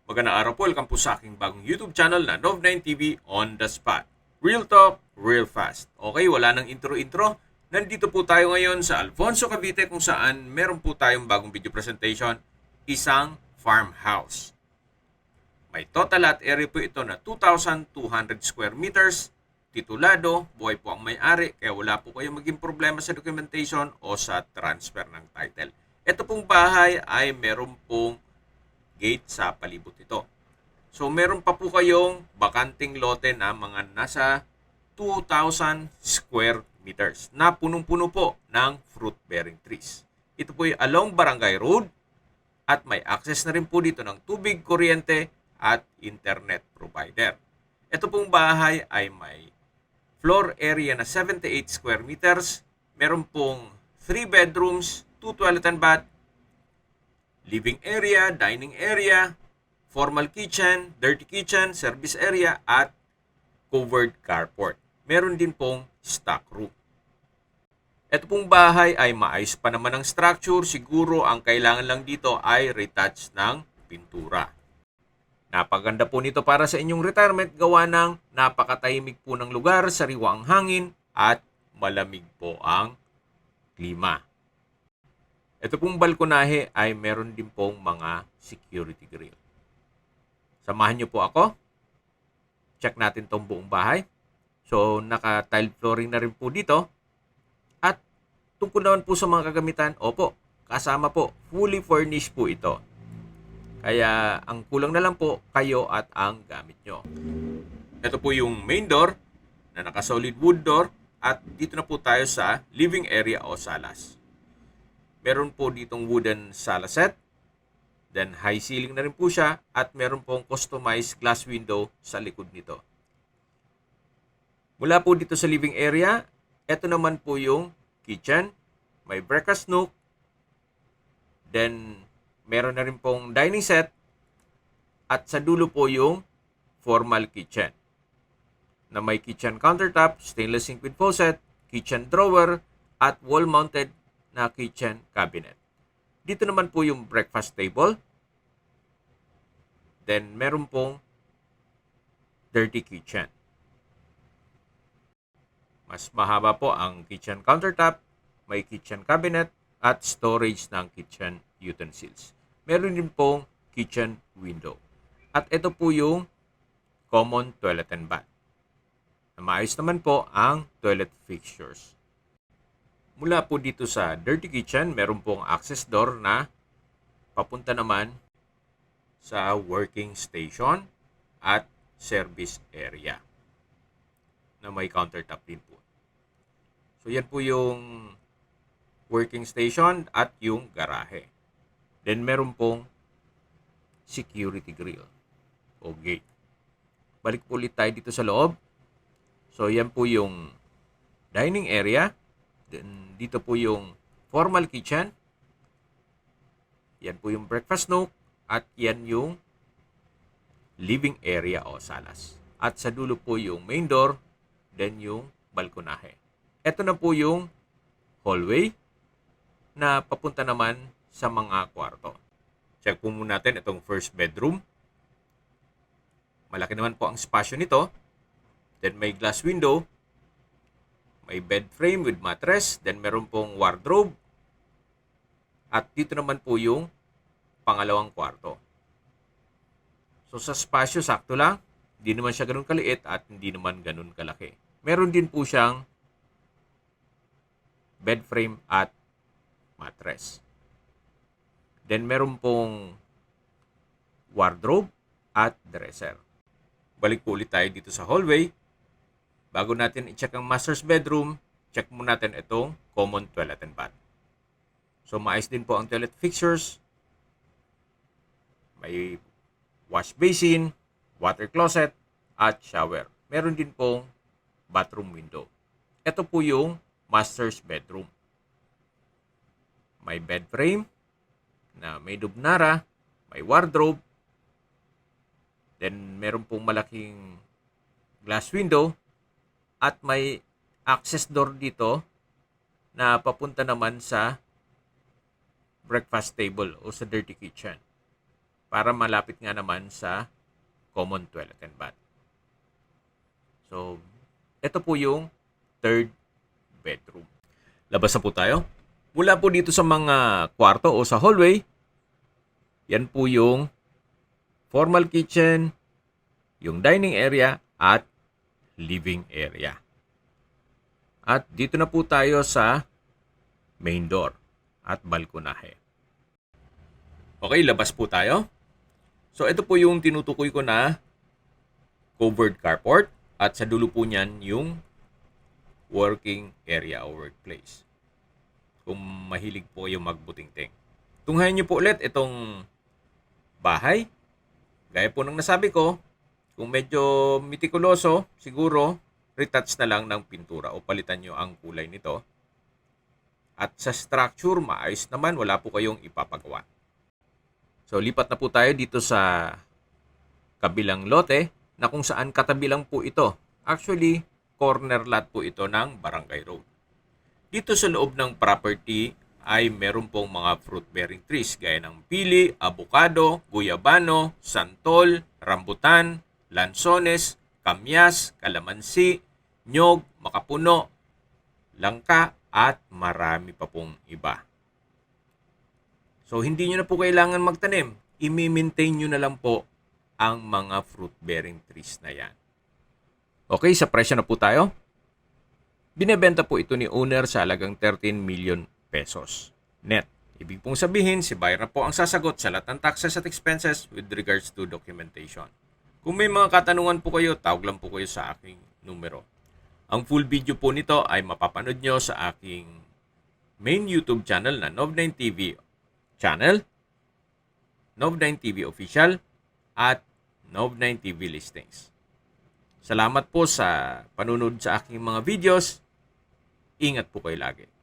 Magandang araw po, welcome po sa aking bagong YouTube channel na Nov9 TV on the spot. Real talk, real fast. Okay, wala nang intro-intro. Nandito po tayo ngayon sa Alfonso, Cavite kung saan meron po tayong bagong video presentation, isang farmhouse. May total lot area po ito na 2,200 square meters. Titulado, buhay po ang may-ari, kaya wala po kayong maging problema sa documentation o sa transfer ng title. Ito pong bahay ay meron pong gate sa palibot ito. So meron pa po kayong bakanting lote na mga nasa 2,000 square meters na punong-puno po ng fruit-bearing trees. Ito po ay along Barangay Road at may access na rin po dito ng tubig, kuryente at internet provider. Ito pong bahay ay may floor area na 78 square meters. Meron pong 3 bedrooms, 2 toilet and bath, living area, dining area, formal kitchen, dirty kitchen, service area, at covered carport. Meron din pong stock room. Ito pong bahay ay maayos pa naman ang structure. Siguro ang kailangan lang dito ay retouch ng pintura. Napaganda po nito para sa inyong retirement gawa ng napakatahimik po ng lugar, sariwa ang hangin, at malamig po ang klima. Ito pong balkonahe ay meron din pong mga security grill. Samahan niyo po ako. Check natin tong buong bahay. So, naka-tile flooring na rin po dito. At tungkol naman po sa mga kagamitan, opo, kasama po, fully furnished po ito. Kaya, ang kulang na lang po, kayo at ang gamit nyo. Ito po yung main door na naka-solid wood door. At dito na po tayo sa living area o salas. Meron po ditong wooden sala set. Then high ceiling na rin po siya at meron pong customized glass window sa likod nito. Mula po dito sa living area, ito naman po yung kitchen. May breakfast nook. Then meron na rin pong dining set. At sa dulo po yung formal kitchen. Na may kitchen countertop, stainless sink with faucet, kitchen drawer, at wall-mounted na kitchen cabinet. Dito naman po yung breakfast table. Then, meron pong dirty kitchen. Mas mahaba po ang kitchen countertop, may kitchen cabinet, at storage ng kitchen utensils. Meron din pong kitchen window. At ito po yung common toilet and bath. Maayos naman po ang toilet fixtures. Mula po dito sa dirty kitchen, meron pong access door na papunta naman sa working station at service area na may countertop din po. So yan po yung working station at yung garahe. Then meron pong security grill o gate. Balik po ulit tayo dito sa loob. So yan po yung dining area. Then, dito po yung formal kitchen. Yan po yung breakfast nook. At yan yung living area o salas. At sa dulo po yung main door. Then yung balkonahe. Ito na po yung hallway na papunta naman sa mga kwarto. Check po muna natin itong first bedroom. Malaki naman po ang spasyo nito. Then may glass window. May bed frame with mattress. Then meron pong wardrobe. At dito naman po yung pangalawang kwarto. So sa spasyo, sakto lang. Hindi naman siya ganun kaliit at hindi naman ganun kalaki. Meron din po siyang bed frame at mattress. Then meron pong wardrobe at dresser. Balik po ulit tayo dito sa hallway. Bago natin i-check ang master's bedroom, check muna natin itong common toilet and bath. So, maayos din po ang toilet fixtures. May wash basin, water closet, at shower. Meron din pong bathroom window. Ito po yung master's bedroom. May bed frame na may dubnara, may wardrobe, then meron pong malaking glass window, at may access door dito na papunta naman sa breakfast table o sa dirty kitchen. para malapit nga naman sa common toilet and bath. So, ito po yung third bedroom. Labas na po tayo. Mula po dito sa mga kwarto o sa hallway, yan po yung formal kitchen, yung dining area at living area. At dito na po tayo sa main door at balkonahe. Okay, labas po tayo. So ito po yung tinutukoy ko na covered carport at sa dulo po niyan yung working area o workplace. Kung mahilig po yung magbutingting. Tunghayan niyo po ulit itong bahay. Gaya po ng nasabi ko, kung medyo mitikuloso, siguro retouch na lang ng pintura o palitan nyo ang kulay nito. At sa structure, maayos naman, wala po kayong ipapagawa. So, lipat na po tayo dito sa kabilang lote na kung saan katabi lang po ito. Actually, corner lot po ito ng Barangay Road. Dito sa loob ng property ay meron pong mga fruit-bearing trees gaya ng pili, avocado, guyabano, santol, rambutan, lansones, kamyas, kalamansi, nyog, makapuno, langka, at marami pa pong iba. So, hindi nyo na po kailangan magtanim. I-maintain nyo na lang po ang mga fruit-bearing trees na yan. Okay, sa presyo na po tayo. Binebenta po ito ni owner sa halagang 13 million pesos net. Ibig pong sabihin, si buyer na po ang sasagot sa lahat ng taxes at expenses with regards to documentation. Kung may mga katanungan po kayo, tawag lang po kayo sa aking numero. Ang full video po nito ay mapapanood nyo sa aking main YouTube channel na Nov9 TV channel, Nov9 TV Official, at Nov9 TV Listings. Salamat po sa panunod sa aking mga videos. Ingat po kayo lagi.